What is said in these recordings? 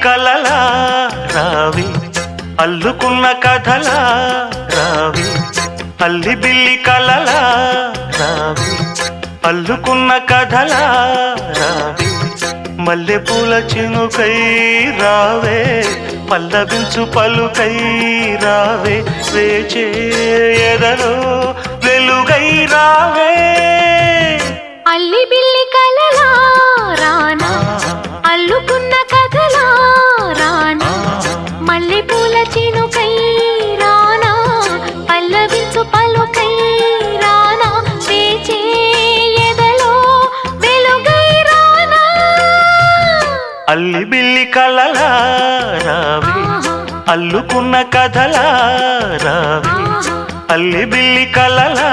కలలా రావి అల్లుకున్న కథలా రావి అల్లి బిల్లి కలలా రావి అల్లుకున్న కథలా రావి మల్లెపూల చినుకై రావే పల్లవించు పలుకై రావే వేచే ఎదలో వెలుగై రావే అల్లి బిల్లి కలలా రానా అల్లుకున్న కథలా రానా మల్లెపూల చినుకై రానా పల్లవించు పలుకై రానా వేచే ఎదలో వెలుగై రానా అల్లి బిల్లి కలలా రావి అల్లుకున్న కథలా రావి అల్లి బిల్లి కలలా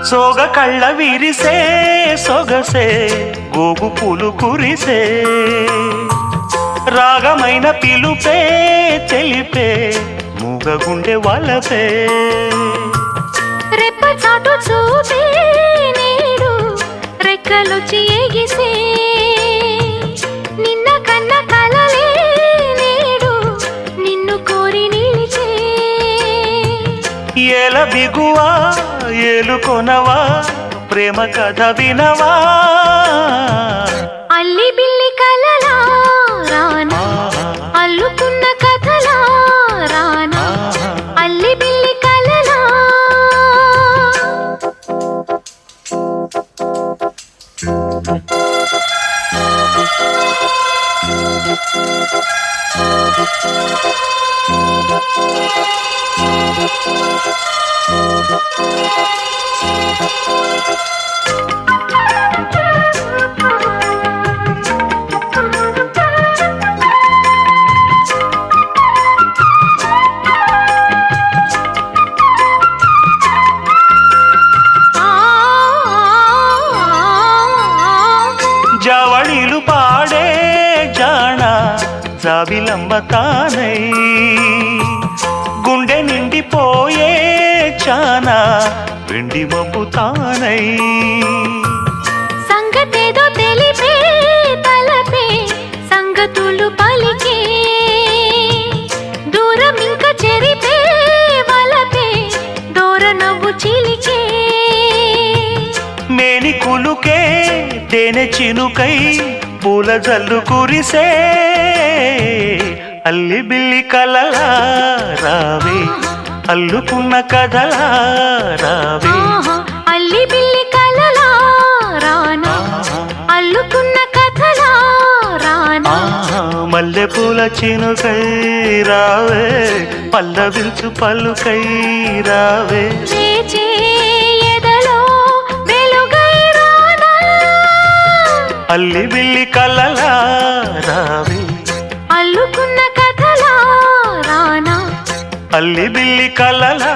సోగ కళ్ళ విరిసే సొగసే గోగు పూలు కురిసే రాగమైన పిలుపే తెలిపే మూగగుండె వలపే రెప్ప చాటు చూపే నేడు రెక్కలొచ్చి ఎగిసే నిన్న కన్న కలలే నేడు నిన్ను కోరి నిలిచే ఏల బిగువా ఏలుకొనవా ప్రేమ కథ వినవా అల్లి బిల్లి కలలా రానా అల్లుకున్న కథలా రానా అల్లి బిల్లి కలలా జవళిలు పాడే జాణ జాబిలమ్మ తానై గుండె నిండిపోయే చానా వెండి మబ్బు తానై సంగతేదో తెలిపే తలపే సంగతులు పలికే దూరం ఇంక చెరిపే వలపే దూర నవ్వు చిలికే మేని కులుకే తేనె చినుకై పూల జల్లు కురిసే అల్లి బిల్లి కలలా రావి అల్లుకున్న కథలా రావి అల్లి బిల్లి కలలా రానా అల్లుకున్న కథలా రానా మల్లెపూల చినుకై రావే పల్లవించు పలుకై రావే వేచే ఎదలో వెలుగై రానా అల్లి బిల్లి కలలా రావి అల్లుకున్న కథలా రానా అల్లి బిల్లి కలలా